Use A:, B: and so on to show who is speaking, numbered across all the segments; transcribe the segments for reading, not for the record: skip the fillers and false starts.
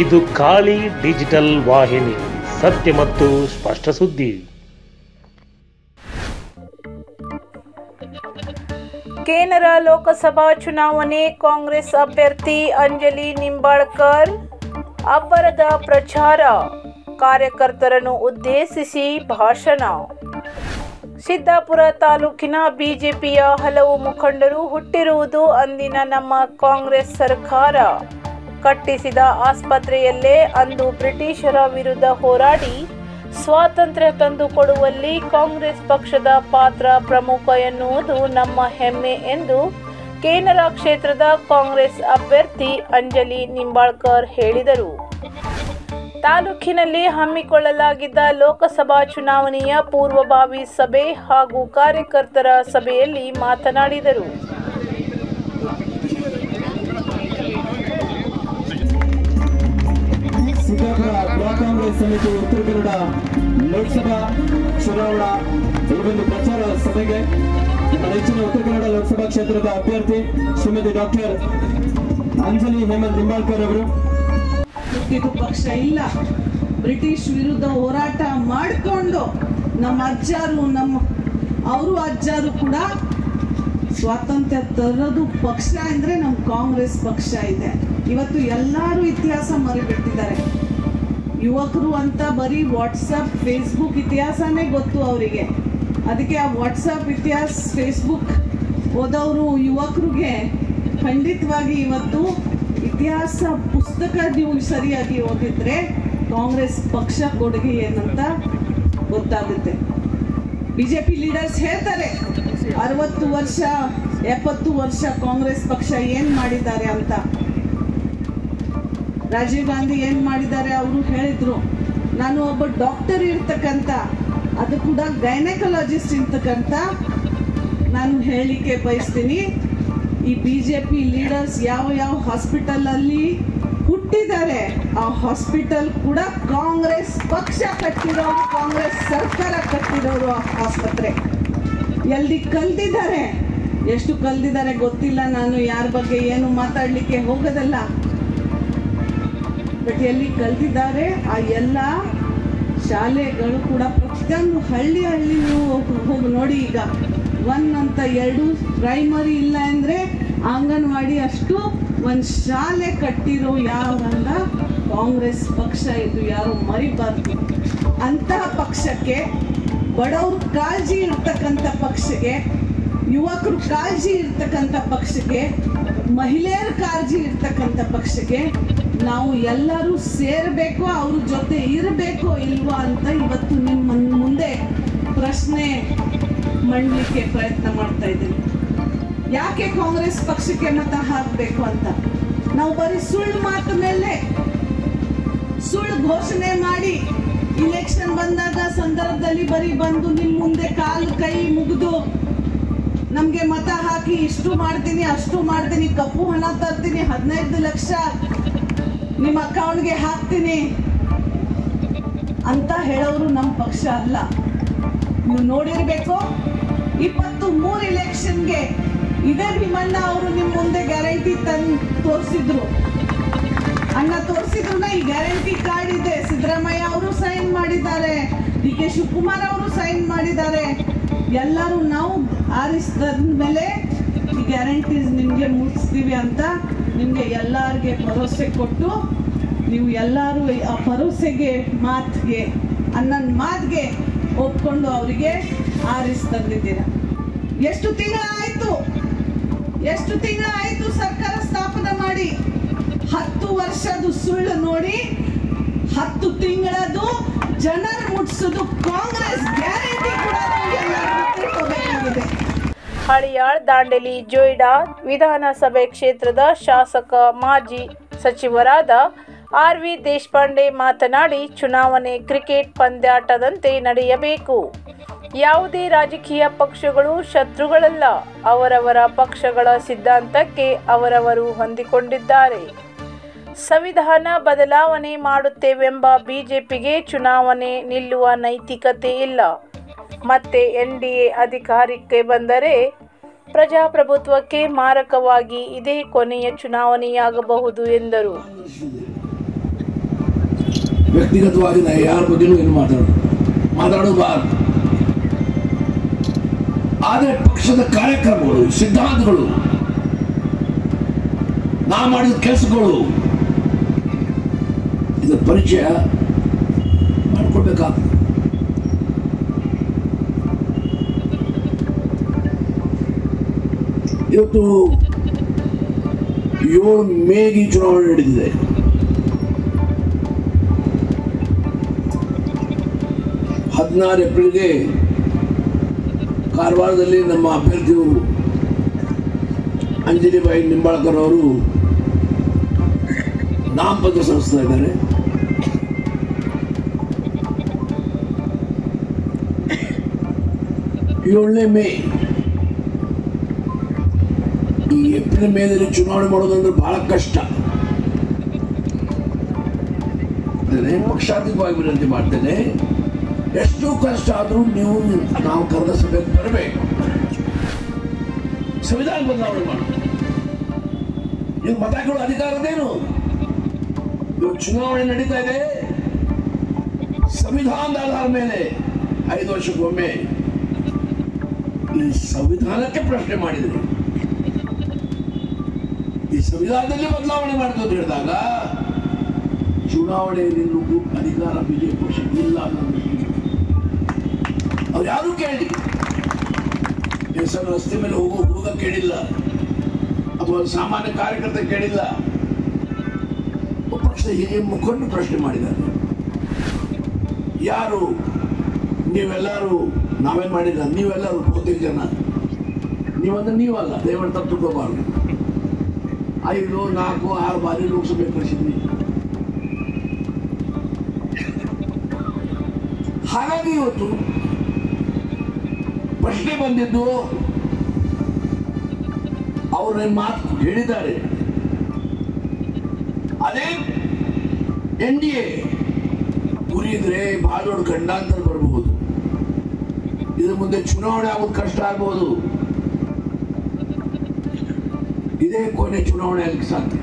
A: ಇದು ಖಾಲಿ ಡಿಜಿಟಲ್ ವಾಹಿನಿ, ಸತ್ಯ ಮತ್ತು ಸ್ಪಷ್ಟ ಸುದ್ದಿ.
B: ಕೇಂದ್ರ ಲೋಕಸಭಾ ಚುನಾವಣೆ ಕಾಂಗ್ರೆಸ್ ಅಭ್ಯರ್ಥಿ ಅಂಜಲಿ ನಿಂಬಾಳ್ಕರ್ ಅಬ್ಬರದ ಪ್ರಚಾರ, ಕಾರ್ಯಕರ್ತರನ್ನು ಉದ್ದೇಶಿಸಿ ಭಾಷಣ. ಸಿದ್ದಾಪುರ ತಾಲೂಕಿನ ಬಿಜೆಪಿಯ ಹಲವು ಮುಖಂಡರು ಹುಟ್ಟಿರುವುದು ಅಂದಿನ ನಮ್ಮ ಕಾಂಗ್ರೆಸ್ ಸರ್ಕಾರ ಕಟ್ಟಿಸಿದ ಆಸ್ಪತ್ರೆಯಲ್ಲೇ. ಅಂದು ಬ್ರಿಟಿಷರ ವಿರುದ್ಧ ಹೋರಾಡಿ ಸ್ವಾತಂತ್ರ್ಯ ತಂದುಕೊಡುವಲ್ಲಿ ಕಾಂಗ್ರೆಸ್ ಪಕ್ಷದ ಪಾತ್ರ ಪ್ರಮುಖ ಎನ್ನುವುದು ನಮ್ಮ ಹೆಮ್ಮೆ ಎಂದು ಕೇನರಾ ಕ್ಷೇತ್ರದ ಕಾಂಗ್ರೆಸ್ ಅಭ್ಯರ್ಥಿ ಅಂಜಲಿ ನಿಂಬಾಳ್ಕರ್ ಹೇಳಿದರು. ತಾಲೂಕಿನಲ್ಲಿ ಹಮ್ಮಿಕೊಳ್ಳಲಾಗಿದ್ದ ಲೋಕಸಭಾ ಚುನಾವಣೆಯ ಪೂರ್ವಭಾವಿ ಸಭೆ ಹಾಗೂ ಕಾರ್ಯಕರ್ತರ ಸಭೆಯಲ್ಲಿ ಮಾತನಾಡಿದರು.
C: ಸಿದ್ದಾಪುರ ಬ್ಲಾಕ್ ಕಾಂಗ್ರೆಸ್ ಸಮಿತಿ ಉತ್ತರ ಕನ್ನಡ ಲೋಕಸಭಾ ಚುನಾವಣಾ ಈ ಒಂದು ಪ್ರಚಾರ ಸಭೆಗೆ ನಮ್ಮ ನೆಚ್ಚಿನ ಉತ್ತರ ಕನ್ನಡ ಲೋಕಸಭಾ ಕ್ಷೇತ್ರದ ಅಭ್ಯರ್ಥಿ ಶ್ರೀಮತಿ ಡಾಕ್ಟರ್ ಅಂಜಲಿ ಹೇಮಂತ್ ನಿಂಬಾಳ್ಕರ್ ಅವರು.
D: ಇದು ಪಕ್ಷ ಇಲ್ಲ, ಬ್ರಿಟಿಷ್ ವಿರುದ್ಧ ಹೋರಾಟ ಮಾಡಿಕೊಂಡು ನಮ್ಮ ಅಜ್ಜಾರು ಕೂಡ ಸ್ವಾತಂತ್ರ್ಯ ತರೋದು ಪಕ್ಷ ಅಂದರೆ ನಮ್ಮ ಕಾಂಗ್ರೆಸ್ ಪಕ್ಷ ಇದೆ. ಇವತ್ತು ಎಲ್ಲರೂ ಇತಿಹಾಸ ಮರಿಬಿಟ್ಟಿದ್ದಾರೆ. ಯುವಕರು ಅಂತ ಬರೀ ವಾಟ್ಸಪ್ ಫೇಸ್ಬುಕ್ ಇತಿಹಾಸನೇ ಗೊತ್ತು ಅವರಿಗೆ. ಅದಕ್ಕೆ ಆ ವಾಟ್ಸಪ್ ಇತಿಹಾಸ ಫೇಸ್ಬುಕ್ ಓದೋರು ಯುವಕರಿಗೆ ಖಂಡಿತವಾಗಿ ಇವತ್ತು ಇತಿಹಾಸ ಪುಸ್ತಕ ನೀವು ಸರಿಯಾಗಿ ಓದಿದ್ರೆ ಕಾಂಗ್ರೆಸ್ ಪಕ್ಷ ಕೊಡುಗೆ ಏನಂತ ಗೊತ್ತಾಗುತ್ತೆ. ಬಿಜೆಪಿ ಲೀಡರ್ಸ್ ಹೇಳ್ತಾರೆ 60 ವರ್ಷ 70 ವರ್ಷ ಕಾಂಗ್ರೆಸ್ ಪಕ್ಷ ಏನ್ ಮಾಡಿದ್ದಾರೆ ಅಂತ. ರಾಜೀವ್ ಗಾಂಧಿ ಏನ್ ಮಾಡಿದ್ದಾರೆ ಅವರು ಹೇಳಿದ್ರು. ನಾನು ಒಬ್ಬ ಡಾಕ್ಟರ್ ಇರ್ತಕ್ಕಂಥ, ಅದು ಕೂಡ ಗೈನಕಾಲಜಿಸ್ಟ್ ಇರ್ತಕ್ಕಂಥ ನಾನು ಹೇಳಲಿಕ್ಕೆ ಬಯಸ್ತೀನಿ. ಈ ಬಿಜೆಪಿ ಲೀಡರ್ಸ್ ಯಾವ ಹಾಸ್ಪಿಟಲ್ ಅಲ್ಲಿ ಹುಟ್ಟಿದ್ದಾರೆ ಆ ಹಾಸ್ಪಿಟಲ್ ಕೂಡ ಕಾಂಗ್ರೆಸ್ ಪಕ್ಷ ಕಟ್ಟಿರೋರು, ಕಾಂಗ್ರೆಸ್ ಸರ್ಕಾರ ಕಟ್ಟಿರೋರು. ಆ ಆಸ್ಪತ್ರೆ ಎಲ್ಲಿ ಕಲ್ದಿದ್ದಾರೆ, ಎಷ್ಟು ಕಲ್ದಿದ್ದಾರೆ ಗೊತ್ತಿಲ್ಲ. ನಾನು ಯಾರ ಬಗ್ಗೆ ಏನು ಮಾತಾಡ್ಲಿಕ್ಕೆ ಹೋಗೋದಲ್ಲ, ಬಟ್ ಎಲ್ಲಿ ಕಲ್ತಿದ್ದಾರೆ ಆ ಎಲ್ಲ ಶಾಲೆಗಳು ಕೂಡ ಪ್ರತಿಯೊಂದು ಹಳ್ಳಿ ನೀವು ಹೋಗಿ ನೋಡಿ. ಈಗ 1 ಅಂತ 2 ಪ್ರೈಮರಿ ಇಲ್ಲ ಅಂದರೆ ಅಂಗನವಾಡಿ ಅಷ್ಟು ಒಂದು ಶಾಲೆ ಕಟ್ಟಿರೋ ಯಾವಂದ ಕಾಂಗ್ರೆಸ್ ಪಕ್ಷ. ಇದು ಯಾರು ಮರಿಬಾರ್ದು. ಅಂತಹ ಪಕ್ಷಕ್ಕೆ, ಬಡವರು ಕಾಳಜಿ ಇರ್ತಕ್ಕಂಥ ಪಕ್ಷಕ್ಕೆ, ಯುವಕರು ಕಾಳಜಿ ಇರ್ತಕ್ಕಂಥ ಪಕ್ಷಕ್ಕೆ, ಮಹಿಳೆಯರ ಕಾಳಜಿ ಇರ್ತಕ್ಕಂಥ ಪಕ್ಷಕ್ಕೆ ನಾವು ಎಲ್ಲರೂ ಸೇರಬೇಕು, ಅವ್ರ ಜೊತೆ ಇರಬೇಕು ಇಲ್ವಾ ಅಂತ ಇವತ್ತು ನಿಮ್ಮ ಮುಂದೆ ಪ್ರಶ್ನೆ ಮಾಡಲಿಕ್ಕೆ ಪ್ರಯತ್ನ ಮಾಡ್ತಾ ಇದ್ದೀನಿ. ಯಾಕೆ ಕಾಂಗ್ರೆಸ್ ಪಕ್ಷಕ್ಕೆ ಮತ ಹಾಕಬೇಕು ಅಂತ. ನಾವು ಬರೀ ಸುಳ್ಳು ಮಾತು ಮೇಲೆ ಸುಳ್ಳು ಘೋಷಣೆ ಮಾಡಿ ಇಲೆಕ್ಷನ್ ಬಂದಾಗ ಸಂದರ್ಭದಲ್ಲಿ ಬರೀ ಬಂದು ನಿಮ್ಮ ಮುಂದೆ ಕಾಲು ಕೈ ಮುಗಿದು ನಮ್ಗೆ ಮತ ಹಾಕಿ ಇಷ್ಟು ಮಾಡ್ತೀನಿ ಅಷ್ಟು ಮಾಡ್ತೀನಿ, ಕಪ್ಪು ಹಣ ತರ್ತೀನಿ, 15 ಲಕ್ಷ ನಿಮ್ಮ ಅಕೌಂಟ್ಗೆ ಹಾಕ್ತೀನಿ ಅಂತ ಹೇಳೋರು ನಮ್ಮ ಪಕ್ಷ ಅಲ್ಲ. ನೀವು ನೋಡಿರ್ಬೇಕು 23 ಇಲೆಕ್ಷನ್ಗೆ ಇದೇ ಭೀಮಣ್ಣ ಅವರು ನಿಮ್ಮ ಮುಂದೆ ಗ್ಯಾರಂಟಿ ತೋರಿಸಿದ್ರು. ಅಣ್ಣ ತೋರಿಸಿದ್ರು. ಈ ಗ್ಯಾರಂಟಿ ಕಾರ್ಡ್ ಇದೆ, ಸಿದ್ದರಾಮಯ್ಯ ಅವರು ಸೈನ್ ಮಾಡಿದ್ದಾರೆ, DK ಶಿವಕುಮಾರ್ ಅವರು ಸೈನ್ ಮಾಡಿದ್ದಾರೆ. ಎಲ್ಲರೂ ನಾವು ಆರಿಸಿದ ಮೇಲೆ ಈ ಗ್ಯಾರಂಟೀಸ್ ನಿಮಗೆ ಮುಗಿಸ್ತೀವಿ ಅಂತ ನಿಮಗೆ ಎಲ್ಲರಿಗೆ ಭರವಸೆ ಕೊಟ್ಟು ನೀವು ಎಲ್ಲರೂ ಆ ಭರವಸೆಗೆ ಮಾತಿಗೆ ಅನ್ನೊಂದು ಮಾತಿಗೆ ಒಪ್ಕೊಂಡು ಅವರಿಗೆ ತಂದಿದ್ದೀರ. ಎಷ್ಟು ತಿಂಗಳಾಯ್ತು ಸರ್ಕಾರ ಸ್ಥಾಪನೆ ಮಾಡಿ. 10 ವರ್ಷದ ಸುಳ್ಳು ನೋಡಿ 10 ತಿಂಗಳದು ಜನರು ಮುಟ್ಸೋದು ಕಾಂಗ್ರೆಸ್ ಗ್ಯಾರಂಟಿ ಕೂಡ ತಿಳ್ಕೋಬೇಕಾಗಿದೆ.
B: ಹಳಿಯಾಳ್ ದಾಂಡೇಲಿ ಜೊಯ್ಡಾ ವಿಧಾನಸಭೆ ಕ್ಷೇತ್ರದ ಶಾಸಕ ಮಾಜಿ ಸಚಿವರಾದ RV ದೇಶಪಾಂಡೆ ಮಾತನಾಡಿ, ಚುನಾವಣೆ ಕ್ರಿಕೆಟ್ ಪಂದ್ಯಾಟದಂತೆ ನಡೆಯಬೇಕು. ಯಾವುದೇ ರಾಜಕೀಯ ಪಕ್ಷಗಳು ಶತ್ರುಗಳಲ್ಲ. ಅವರವರ ಪಕ್ಷಗಳ ಸಿದ್ಧಾಂತಕ್ಕೆ ಅವರವರು ಹೊಂದಿಕೊಂಡಿದ್ದಾರೆ. ಸಂವಿಧಾನ ಬದಲಾವಣೆ ಮಾಡುತ್ತೇವೆಂಬ ಬಿಜೆಪಿಗೆ ಚುನಾವಣೆ ನಿಲ್ಲುವ ನೈತಿಕತೆ ಇಲ್ಲ. ಮತ್ತೆ NDA ಅಧಿಕಾರಕ್ಕೆ ಬಂದರೆ ಪ್ರಜಾಪ್ರಭುತ್ವಕ್ಕೆ ಮಾರಕವಾಗಿ ಇದೇ ಕೊನೆಯ ಚುನಾವಣೆಯಾಗಬಹುದು ಎಂದರು.
E: ವ್ಯಕ್ತಿಗತವಾಗಿ ನಾ ಯಾರ ಬಗ್ಗೆನೂ ಏನು ಮಾತಾಡಬಾರದು. ಆದರೆ ಪಕ್ಷದ ಕಾರ್ಯಕ್ರಮಗಳು, ಸಿದ್ಧಾಂತಗಳು, ನಾ ಮಾಡಿದ ಕೆಲಸಗಳು, ಇದರ ಪರಿಚಯ ಮಾಡಿಕೊಡ್ಬೇಕಾಗ್ತದೆ. ಇವತ್ತು 7 ಮೇಗೆ ಚುನಾವಣೆ ನಡೆದಿದೆ. ಏಪ್ರಿಲ್ಗೆ ಕಾರವಾರದಲ್ಲಿ ನಮ್ಮ ಅಭ್ಯರ್ಥಿಯು ಅಂಜಲಿಬಾಯಿ ನಿಂಬಾಳ್ಕರ್ ಅವರು ನಾಮಪತ್ರ ಸಲ್ಲಿಸ್ತಾ ಇದ್ದಾರೆ. ಮೇ ಈ ಏಪ್ರಿಲ್ ಮೇದಲ್ಲಿ ಚುನಾವಣೆ ಮಾಡೋದಂದ್ರೆ ಬಹಳ ಕಷ್ಟ. ಪಕ್ಷಾತೀತವಾಗಿ ವಿನಂತಿ ಮಾಡ್ತೇನೆ, ಎಷ್ಟು ಕಷ್ಟ ಆದರೂ ನಾವು ಕರೆದ ಸಭೆಗೆ ಬರಬೇಕು. ಸಂವಿಧಾನ ಬದಲಾವಣೆ ಮಾಡಬೇಕು. ನೀವು ಮತ ಕೇಳೋ ಅಧಿಕಾರದೇನು? ಇವು ಚುನಾವಣೆ ನಡೀತಾ ಇದೆ, ಸಂವಿಧಾನದ ಆಧಾರದ ಮೇಲೆ 5 ವರ್ಷಕ್ಕೊಮ್ಮೆ ಈ ಸಂವಿಧಾನಕ್ಕೆ ಪ್ರಶ್ನೆ ಮಾಡಿದ್ರಿ. ಈ ಸಂವಿಧಾನದಲ್ಲಿ ಬದಲಾವಣೆ ಮಾಡಿದ್ರು ಅಂತ ಹೇಳಿದಾಗ ಚುನಾವಣೆಯಲ್ಲಿ ಅಧಿಕಾರ ಬಿಜೆಪಿ ಪಕ್ಷಕ್ಕೆ ಇಲ್ಲ ಅನ್ನೋದು ಅವ್ರು ಯಾರೂ ಕೇಳಿ. ಹೆಸರು ರಸ್ತೆ ಮೇಲೆ ಹೋಗೋ ಹುಡುಗ ಕೇಳಿಲ್ಲ, ಅಥವಾ ಸಾಮಾನ್ಯ ಕಾರ್ಯಕರ್ತ ಕೇಳಿಲ್ಲ. ಪಕ್ಷದ ಹಿರಿಯ ಮುಖಂಡರು ಪ್ರಶ್ನೆ ಮಾಡಿದ್ದಾರೆ. ಯಾರು ನೀವೆಲ್ಲರೂ ನಾವೇನ್ ಮಾಡಿಲ್ಲ, ನೀವೆಲ್ಲರೂ 30 ಜನ, ನೀವಂದ್ರೆ ನೀವಲ್ಲ, ದಯವಿಟ್ಟು ತಪ್ಪು ತಿಳ್ಕೋಬಾರ್ದು. 5, 4, 6 ಬಾರಿ ಲೋಕಸಭೆ ಕಳಿಸಿದ್ವಿ. ಹಾಗಾಗಿ ಇವತ್ತು ಪ್ರಶ್ನೆ ಬಂದಿದ್ದು, ಅವ್ರ ಮಾತು ಹೇಳಿದ್ದಾರೆ. ಅದೇ NDA ಉರಿದ್ರೆ ಬಹಳ ದೊಡ್ಡ ಗಂಡಾಂತರ ಬರಬಹುದು. ಇದ್ರ ಮುಂದೆ ಚುನಾವಣೆ ಆಗೋದು ಕಷ್ಟ ಆಗಬಹುದು. ಇದೇ ಕೊನೆ ಚುನಾವಣೆ ಆಗಲಿಕ್ಕೆ ಸಾಧ್ಯ.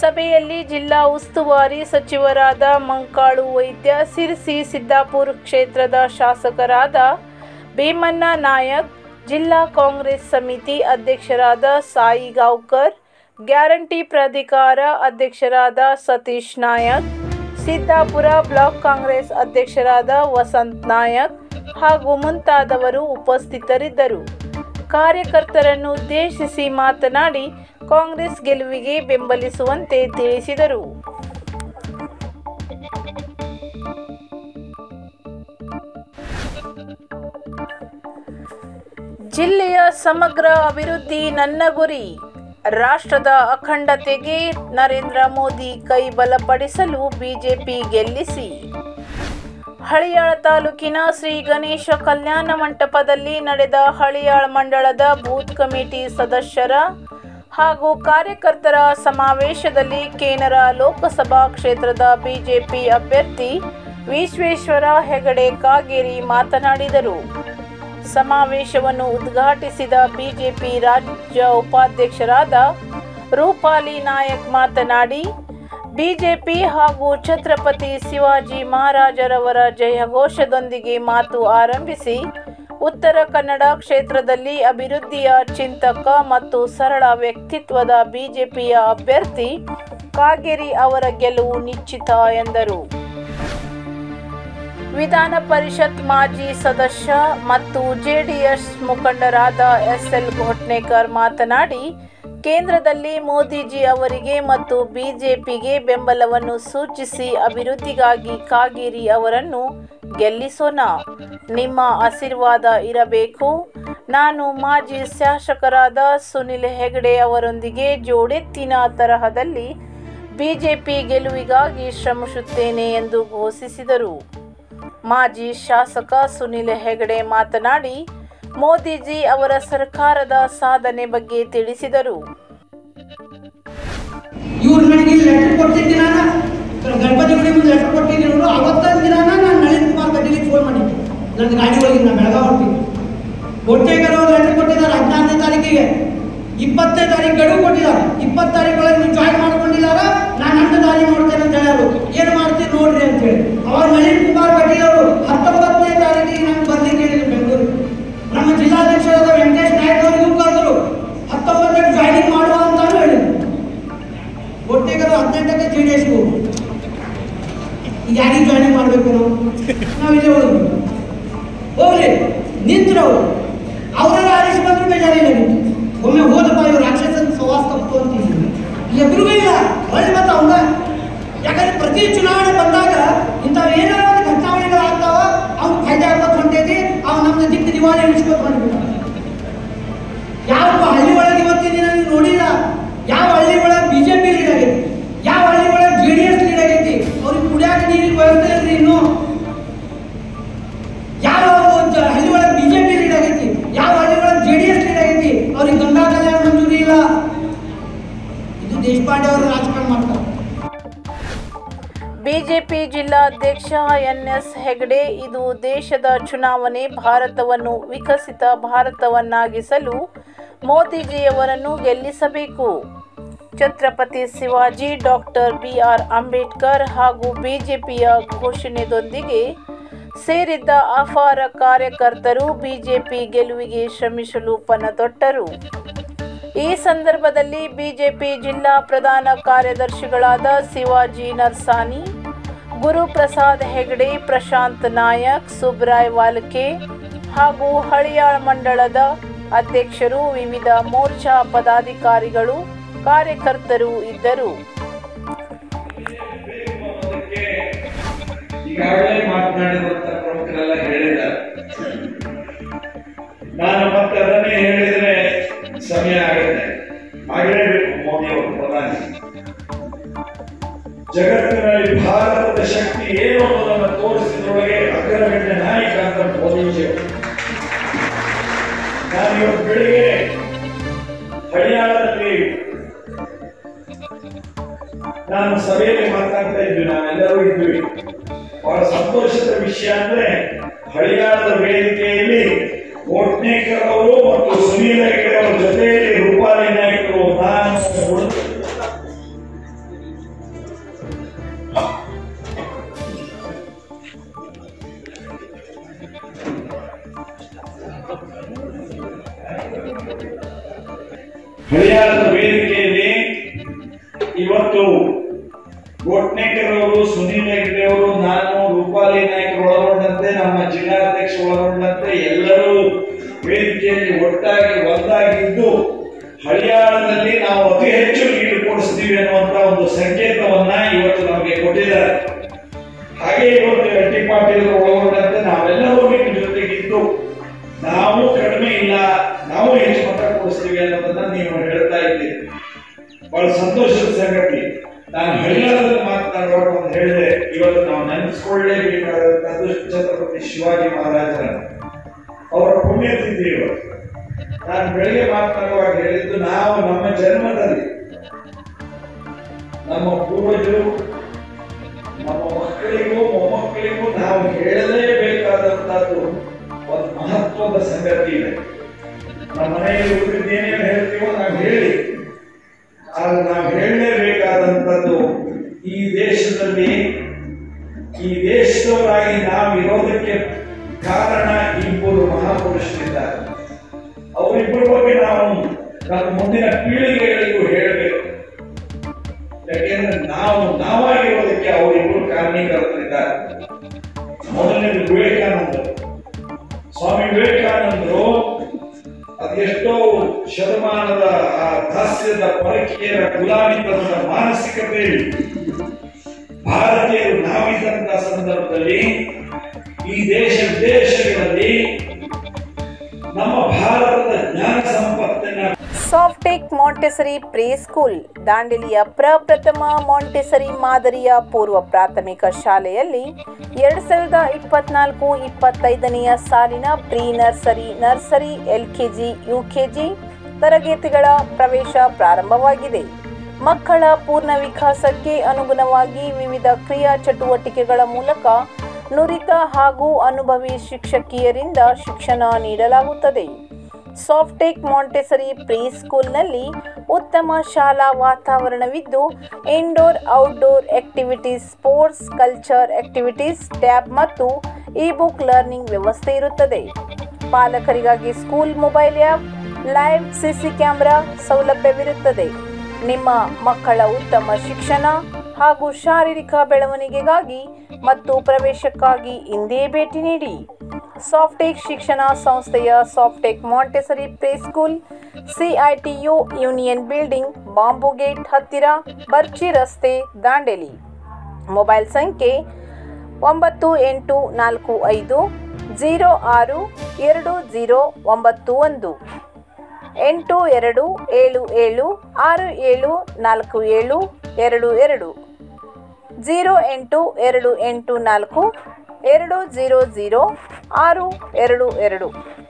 B: ಸಭೆಯಲ್ಲಿ ಜಿಲ್ಲಾ ಉಸ್ತುವಾರಿ ಸಚಿವರಾದ ಮಂಕಾಳು ವೈದ್ಯ, ಸಿರ್ಸಿ ಸಿದ್ದಾಪುರ ಕ್ಷೇತ್ರದ ಶಾಸಕರಾದ ಭೀಮಣ್ಣ ನಾಯಕ್, ಜಿಲ್ಲಾ ಕಾಂಗ್ರೆಸ್ ಸಮಿತಿ ಅಧ್ಯಕ್ಷರಾದ ಸಾಯಿ ಗಾವ್ಕರ್, ಗ್ಯಾರಂಟಿ ಪ್ರಾಧಿಕಾರ ಅಧ್ಯಕ್ಷರಾದ ಸತೀಶ್ ನಾಯಕ್, ಸಿದ್ದಾಪುರ ಬ್ಲಾಕ್ ಕಾಂಗ್ರೆಸ್ ಅಧ್ಯಕ್ಷರಾದ ವಸಂತ್ ನಾಯಕ್ ಹಾಗೂ ಮುಂತಾದವರು ಉಪಸ್ಥಿತರಿದ್ದರು. ಕಾರ್ಯಕರ್ತರನ್ನು ಉದ್ದೇಶಿಸಿ ಮಾತನಾಡಿ ಕಾಂಗ್ರೆಸ್ ಗೆಲುವಿಗೆ ಬೆಂಬಲಿಸುವಂತೆ ತಿಳಿಸಿದರು. ಜಿಲ್ಲೆಯ ಸಮಗ್ರ ಅಭಿವೃದ್ಧಿ ನನ್ನ ಗುರಿ. ರಾಷ್ಟ್ರದ ಅಖಂಡತೆಗೆ ನರೇಂದ್ರ ಮೋದಿ ಕೈ ಬಲಪಡಿಸಲು ಬಿಜೆಪಿ ಗೆಲ್ಲಿಸಿ. ಹಳಿಯಾಳ ತಾಲೂಕಿನ ಶ್ರೀ ಗಣೇಶ ಕಲ್ಯಾಣ ಮಂಟಪದಲ್ಲಿ ನಡೆದ ಹಳಿಯಾಳ ಮಂಡಳದ ಬೂತ್ ಕಮಿಟಿ ಸದಸ್ಯರ ಹಾಗೂ ಕಾರ್ಯಕರ್ತರ ಸಮಾವೇಶದಲ್ಲಿ ಕೇನರ ಲೋಕಸಭಾ ಕ್ಷೇತ್ರದ ಬಿಜೆಪಿ ಅಭ್ಯರ್ಥಿ ವಿಶ್ವೇಶ್ವರ ಹೆಗಡೆ ಕಾಗೇರಿ ಮಾತನಾಡಿದರು. ಸಮಾವೇಶವನ್ನು ಉದ್ಘಾಟಿಸಿದ ಬಿಜೆಪಿ ರಾಜ್ಯ ಉಪಾಧ್ಯಕ್ಷರಾದ ರೂಪಾಲಿ ನಾಯಕ್ ಮಾತನಾಡಿ, ಬಿಜೆಪಿ ಹಾಗೂ ಛತ್ರಪತಿ ಶಿವಾಜಿ ಮಹಾರಾಜರವರ ಜಯಘೋಷದೊಂದಿಗೆ ಮಾತು ಆರಂಭಿಸಿ, ಉತ್ತರ ಕನ್ನಡ ಕ್ಷೇತ್ರದಲ್ಲಿ ಅಭಿವೃದ್ಧಿಯ ಚಿಂತಕ ಮತ್ತು ಸರಳ ವ್ಯಕ್ತಿತ್ವದ ಬಿಜೆಪಿಯ ಅಭ್ಯರ್ಥಿ ಕಾಗೇರಿ ಅವರ ಗೆಲುವು ನಿಶ್ಚಿತ ಎಂದರು. ವಿಧಾನ ಪರಿಷತ್ ಮಾಜಿ ಸದಸ್ಯ ಮತ್ತು ಜೆಡಿಎಸ್ ಮುಖಂಡರಾದ SL ಘೋಟ್ನೇಕರ್ ಮಾತನಾಡಿ, ಕೇಂದ್ರದಲ್ಲಿ ಮೋದಿಜಿ ಅವರಿಗೆ ಮತ್ತು ಬಿಜೆಪಿಗೆ ಬೆಂಬಲವನ್ನು ಸೂಚಿಸಿ ಅಭಿವೃದ್ಧಿಗಾಗಿ ಕಾಗೇರಿ ಅವರನ್ನು ಗೆಲ್ಲಿಸೋಣ. ನಿಮ್ಮ ಆಶೀರ್ವಾದ ಇರಬೇಕು. ನಾನು ಮಾಜಿ ಶಾಸಕರಾದ ಸುನಿಲ್ ಹೆಗಡೆ ಅವರೊಂದಿಗೆ ಜೋಡೆತ್ತಿನ ತರಹದಲ್ಲಿ ಬಿಜೆಪಿ ಗೆಲುವಿಗಾಗಿ ಶ್ರಮಿಸುತ್ತೇನೆ ಎಂದು ಘೋಷಿಸಿದರು. ಮಾಜಿ ಶಾಸಕ ಸುನಿಲ್ ಹೆಗಡೆ ಮಾತನಾಡಿ, ಮೋದಿಜಿ ಅವರ ಸರ್ಕಾರದ ಸಾಧನೆ ಬಗ್ಗೆ ತಿಳಿಸಿದರು.
F: ಇವ್ರು ನನಗೆ ಲೆಟರ್ ಕೊಟ್ಟಿದ್ದ ಗಣಪತಿ ಗುಡಿ ಮುಂದೆ ಲೆಟರ್ ಕೊಟ್ಟಿದ್ರು. ಅವತ್ತೊಂದು ದಿನ ನಾನು ನಳಿನ್ ಕುಮಾರ್ ಕಟೀಲಿಗೆ ಫೋನ್ ಮಾಡಿದ್ದೆ. ನನ್ನ ಗಾಡಿ ಒಳಗೆ ನಾನು ಬೆಳಗಾವಿ ಹೊರಟಿದ್ದೆ. ಘೋಟ್ನೇಕರ್ ಅವರು ಲೆಟರ್ ಕೊಟ್ಟಿದ್ದಾರೆ 14ನೇ ತಾರೀಕಿಗೆ. 20ನೇ ತಾರೀಕು ಗಡುವು ಕೊಟ್ಟಿದ್ದಾರೆ. 20 ತಾರೀಕೊಳಗೆ ನೀವು ಜಾಯಿನ್ ಮಾಡ್ಕೊಂಡಿಲ್ಲಾರ ನಾನು ನನ್ನ ದಾರಿ ಮಾಡ್ತೇನೆ ಅಂತ ಹೇಳೋರು. ಏನು ಮಾಡ್ತೀನಿ ನೋಡ್ರಿ ಅಂತ ಹೇಳಿ ಅವಾಗ ನಳಿನ್ ಕುಮಾರ್ ಕಟೀಲ್ ಅವರು 19ನೇ ತಾರೀಕಿಗೆ ನಾನು ಬರ್ಲಿಕ್ಕೆ ಹೇಳಿದ್ರು ಬೆಂಗಳೂರಿಗೆ. ನಮ್ಮ ಜಿಲ್ಲಾಧ್ಯಕ್ಷರಾದ ವೆಂಕಟೇಶ್ ನಾಯ್ಕ ಅವರಿಗೂ ಕರೆದ್ರು 19ಕ್ಕೆ ಜಾಯಿನಿಂಗ್ ಮಾಡುವ ಅಂತಾನು ಹೇಳಿದ್ರು. ಒಟ್ಟಿಗರು 18ಕ್ಕೆ JDS ಹೋಗಿ ಈಗ ಯಾರಿಗೆ ಜಾಯಿನಿಂಗ್ ಮಾಡಬೇಕು ನಾವು ಇಲ್ಲೇ ಹೋಗ್ಲಿ ನಿಂತರು ಅವರೆಲ್ಲ ಆರಿಸಿ ಬಂದ್ರು ಬೇಜಾರಿಲ್ಲ. ಒಮ್ಮೆ ಹೋದಪ್ಪ ಇವ್ರು ರಾಕ್ಷಸನ ಸವಾಸ ತಪ್ಪು ಅಂತಿದ್ರು ಎದುರಿಗೂ ಇಲ್ಲ ಹೊಳ್ಳಿ ಮತ್ತೆ ಅವನ. ಯಾಕಂದ್ರೆ ಪ್ರತಿ ಚುನಾವಣೆ ಬಂದಾಗ ಇಂಥವು ಏನಾರ ಒಂದು ಘಟನಾವಳಿಗಳು ಆಗ್ತಾವ. ಅವ್ನು ಫೈದಾ ಹಾಕೋದು ಹೊಂಟೈತಿ, ಅವ್ನು ನಮ್ದು ದಿಕ್ಕು ದಿವಾಳಿ ಇಳಿಸ್ಕೊತ ಹೊಂಟ್ಬಿಟ್ಟ. ಯಾವ ಹಳ್ಳಿ ಒಳಗೆ ಇವತ್ತಿನ ದಿನ ನೀವು ನೋಡಿಲ್ಲ. ಯಾವ ಹಳ್ಳಿ ಒಳಗೆ BJP ಲೀಡ್ ಆಗೈತಿ, ಯಾವ ಹಳ್ಳಿ ಒಳಗೆ JDS ಲೀಡ್ ಆಗೈತಿ. ಅವ್ರಿಗೆ ಕುಡಿಯಾಕ ನೀರಿನ ವ್ಯವಸ್ಥೆ ಇಲ್ರಿ ಇನ್ನೂ. ಯಾವ ಹಳ್ಳಿ ಒಳಗೆ BJP ಲೀಡ್ ಆಗೈತಿ, ಯಾವ ಹಳ್ಳಿ ಒಳಗೆ JDS ಲೀಡ್ ಆಗೈತಿ. ಅವ್ರಿಗೆ ಗಂಗಾ ಕಲ್ಯಾಣ ಮಂಜೂರಿ ಇಲ್ಲ. ಇದು ದೇಶಪಾಂಡೆ ಅವರು ರಾಜಕಾರಣ ಮಾಡ್ತಾರೆ.
B: ಬಿಜೆಪಿ ಜಿಲ್ಲಾಧ್ಯಕ್ಷ NS ಹೆಗಡೆ, ಇದು ದೇಶದ ಚುನಾವಣೆ. ಭಾರತವನ್ನು ವಿಕಸಿತ ಭಾರತವನ್ನಾಗಿಸಲು ಮೋದಿಜಿಯವರನ್ನು ಗೆಲ್ಲಿಸಬೇಕು. ಛತ್ರಪತಿ ಶಿವಾಜಿ, ಡಾಕ್ಟರ್ BR ಅಂಬೇಡ್ಕರ್ ಹಾಗೂ ಬಿಜೆಪಿಯ ಘೋಷಣೆಯೊಂದಿಗೆ ಸೇರಿದ್ದ ಅಪಾರ ಕಾರ್ಯಕರ್ತರು ಬಿಜೆಪಿ ಗೆಲುವಿಗೆ ಶ್ರಮಿಸಲು ಪಣತೊಟ್ಟರು. ಈ ಸಂದರ್ಭದಲ್ಲಿ ಬಿಜೆಪಿ ಜಿಲ್ಲಾ ಪ್ರಧಾನ ಕಾರ್ಯದರ್ಶಿಗಳಾದ ಶಿವಾಜಿ ನರ್ಸಾನಿ, ಗುರುಪ್ರಸಾದ್ ಹೆಗಡೆ, ಪ್ರಶಾಂತ್ ನಾಯಕ್, ಸುಬ್ರಾಯ್ ವಾಲ್ಕೆ ಹಾಗೂ ಹಳಿಯಾಳ ಮಂಡಳದ ಅಧ್ಯಕ್ಷರು, ವಿವಿಧ ಮೋರ್ಚಾ ಪದಾಧಿಕಾರಿಗಳು, ಕಾರ್ಯಕರ್ತರು ಇದ್ದರು.
G: ಈಗಾಗಲೇ ಮಾತನಾಡಿದಂತ ಪ್ರಮುಖರೆಲ್ಲ ಹೇಳಿದ್ದಾರೆ. ನಾನು ಮತ್ತೆ ಅದನ್ನೇ ಹೇಳಿದ್ರೆ ಸಮಯ ಆಗುತ್ತೆ. ಆಗಲೇಬೇಕು. ಮೋದಿ ಅವರು ಪ್ರಧಾನಿ. ಜಗತ್ತಿನಲ್ಲಿ ಭಾರತದ ಶಕ್ತಿ ಏನು ಅನ್ನೋದನ್ನು ತೋರಿಸಿದ್ರೊಳಗೆ ಅಗ್ರಗಣ್ಯ ನಾಯಕ ಅಂತ ಮೋದಿಜಿಯವರು. ನಾನು ಇವತ್ತು ಬೆಳಿಗ್ಗೆ ಹರಿಯಾಣದಲ್ಲಿ ನಾನು ಸಭೆಯಲ್ಲಿ ಮಾತನಾಡ್ತಾ ಇದ್ವಿ, ನಾವೆಲ್ಲರೂ ಇದ್ವಿ. ಬಹಳ ಸಂತೋಷದ ವಿಷಯ ಅಂದ್ರೆ ಹರಿಯಾಣದ ವೇದಿಕೆಯಲ್ಲಿ ಕೋಟ್ನೇಕರ್ ಅವರು ಮತ್ತು ಸುನೀಲ್ ಹೆಗಡೆ ಅವರ ಜೊತೆಯಲ್ಲಿ ರೂಪಾಲಿ ನಾಯಕರು, ನಾನು ಹರಿಯಾಣದ ವೇದಿಕೆಯಲ್ಲಿ ಇವತ್ತು ಕೋಟ್ನೇಕರ್ ಅವರು, ಸುನೀಲ್ ಹೆಗಡೆ ಅವರು, ನಾನು, ರೂಪಾಲಿ ನಾಯಕರು ಒಳಗೊಂಡಂತೆ ನಮ್ಮ ಜಿಲ್ಲಾಧ್ಯಕ್ಷ ಒಳಗೊಂಡಂತೆ ಎಲ್ಲರೂ ವೇದಿಕೆಯಲ್ಲಿ ಒಟ್ಟಾಗಿ ಒಂದಾಗಿದ್ದು ಹರಿಯಾಣದಲ್ಲಿ ನಾವು ಅತಿ ಹೆಚ್ಚು ಲೀಡ್ ಕೊಡಿಸ್ತೀವಿ ಅನ್ನುವಂತ ಒಂದು ಸಂಕೇತವನ್ನ ಇವತ್ತು ನಮಗೆ ಕೊಟ್ಟಿದ್ದಾರೆ. ಹಾಗೆ ಇವತ್ತು LT ಪಾಟೀಲ್ ಒಳಗೊಂಡಂತೆ ನಾವೆಲ್ಲರೂ ನಿಮ್ಮ ಜೊತೆಗಿದ್ದು ನಾವು ಕಡಿಮೆ ಇಲ್ಲ, ನಾವು ಹೆಚ್ಚು ಮತ ಕೊಡಿಸ್ತೀವಿ ಅನ್ನೋದನ್ನ ನೀವು ಹೇಳ್ತಾ ಇದ್ದೀರಿ. ಬಹಳ ಸಂತೋಷದ ಸಂಗತಿ. ನಾನು ಹರಿಯಾಣದಲ್ಲಿ ಮಾತನಾಡುವಾಗ ಒಂದು ಹೇಳಿದೆ, ಇವತ್ತು ನಾವು ನೆನೆಸ್ಕೊಳ್ಳೇಬೇಕಾದಂತದ್ದು ಛತ್ರಪತಿ ಶಿವಾಜಿ ಮಹಾರಾಜರನ್ನು, ಅವರ ಪುಣ್ಯತಿಥಿ ಇವತ್ತು. ನಾನು ಬೆಳಿಗ್ಗೆ ಮಾತನಾಡುವಾಗ ಹೇಳಿದ್ದು, ನಾವು ನಮ್ಮ ಜನ್ಮದಲ್ಲಿ ನಮ್ಮ ಪೂರ್ವಜರು ನಮ್ಮ ಮಕ್ಕಳಿಗೂ ಮೊಮ್ಮಕ್ಕಳಿಗೂ ನಾವು ಹೇಳಲೇಬೇಕಾದಂತದ್ದು ಒಂದು ಮಹತ್ವದ ಸಂಗತಿ ಇದೆ. ನಮ್ಮ ಮನೆಯಲ್ಲಿ ಉಳಿದಿದ್ದೇನೇನು ಹೇಳ್ತೀವೋ ನಾವು ಹೇಳಿ, ಆದ್ರೆ ನಾವು ಹೇಳಲೇಬೇಕಾದಂಥದ್ದು ಈ ದೇಶದಲ್ಲಿ, ಈ ದೇಶದವರಾಗಿ ನಾವು ಇರೋದಕ್ಕೆ ಕಾರಣ ಇಬ್ಬರು ಮಹಾಪುರುಷರಿದ್ದಾರೆ. ಅವರಿಬ್ಬರ ಬಗ್ಗೆ ನಾವು ನಮ್ಮ ಮುಂದಿನ ಪೀಳಿಗೆಗಳಿಗೂ ಹೇಳಬೇಕು. ಯಾಕೆಂದ್ರೆ ನಾವಾಗಿರೋದಕ್ಕೆ ಅವರಿಬ್ಬರು ಕಾರಣೀಕರ್ತರಿದ್ದಾರೆ. ಮೊದಲನೇದು ವಿವೇಕಾನಂದರು. ಸ್ವಾಮಿ ವಿವೇಕಾನಂದರು ಅದೆಷ್ಟೋ ಶತಮಾನದ ಆ ದಾಸ್ಯದ ಪರಕೀಯರ ಗುಲಾಮಿತನದ ಮಾನಸಿಕತೆಯಲ್ಲಿ ಭಾರತೀಯರು ನಾವಿದ್ದಂತ ಸಂದರ್ಭದಲ್ಲಿ ಈ ದೇಶ ವಿದೇಶಗಳಲ್ಲಿ ನಮ್ಮ ಭಾರತದ ಜ್ಞಾನ ಸಂಪತ್ತನ್ನ
B: ಸಾಫ್ಟೆಕ್ ಮಾಂಟೆಸರಿ ಪ್ರೀ ಸ್ಕೂಲ್, ದಾಂಡೇಲಿಯ ಪ್ರಪ್ರಥಮ ಮಾಂಟೆಸರಿ ಮಾದರಿಯ ಪೂರ್ವ ಪ್ರಾಥಮಿಕ ಶಾಲೆಯಲ್ಲಿ 2024-25ನೇ ಸಾಲಿನ pre nursery, nursery, LKG, UKG ತರಗತಿಗಳ ಪ್ರವೇಶ ಪ್ರಾರಂಭವಾಗಿದೆ. ಮಕ್ಕಳ ಪೂರ್ಣ ವಿಕಾಸಕ್ಕೆ ಅನುಗುಣವಾಗಿ ವಿವಿಧ ಕ್ರಿಯಾ ಚಟುವಟಿಕೆಗಳ ಮೂಲಕ ನುರಿತ ಹಾಗೂ ಅನುಭವಿ ಶಿಕ್ಷಕಿಯರಿಂದ ಶಿಕ್ಷಣ ನೀಡಲಾಗುತ್ತದೆ. ಸಾಫ್ಟೆಕ್ ಮಾಂಟೆಸರಿ ಪ್ರೀ ಸ್ಕೂಲ್ನಲ್ಲಿ ಉತ್ತಮ ಶಾಲಾ ವಾತಾವರಣವಿದ್ದು indoor outdoor activities, sports, culture activities, tab ಮತ್ತು ಇ-ಬುಕ್ ಲರ್ನಿಂಗ್ ವ್ಯವಸ್ಥೆ ಇರುತ್ತದೆ. ಪಾಲಕರಿಗಾಗಿ school mobile app, live CC camera ಸೌಲಭ್ಯವಿರುತ್ತದೆ. ನಿಮ್ಮ ಮಕ್ಕಳ ಉತ್ತಮ ಶಿಕ್ಷಣ ಹಾಗೂ ಶಾರೀರಿಕ ಬೆಳವಣಿಗೆಗಾಗಿ ಮತ್ತು ಪ್ರವೇಶಕ್ಕಾಗಿ ಇಂದೇ ಭೇಟಿ ನೀಡಿ. ಸಾಫ್ಟೆಕ್ ಶಿಕ್ಷಣ ಸಂಸ್ಥೆಯ Softech Montessori pre school, CITU union building, bamboo gate ಹತ್ತಿರ, ಬರ್ಚಿ ರಸ್ತೆ, ದಾಂಡೇಲಿ. ಮೊಬೈಲ್ ಸಂಖ್ಯೆ 9845062091 8277674722 08284200622.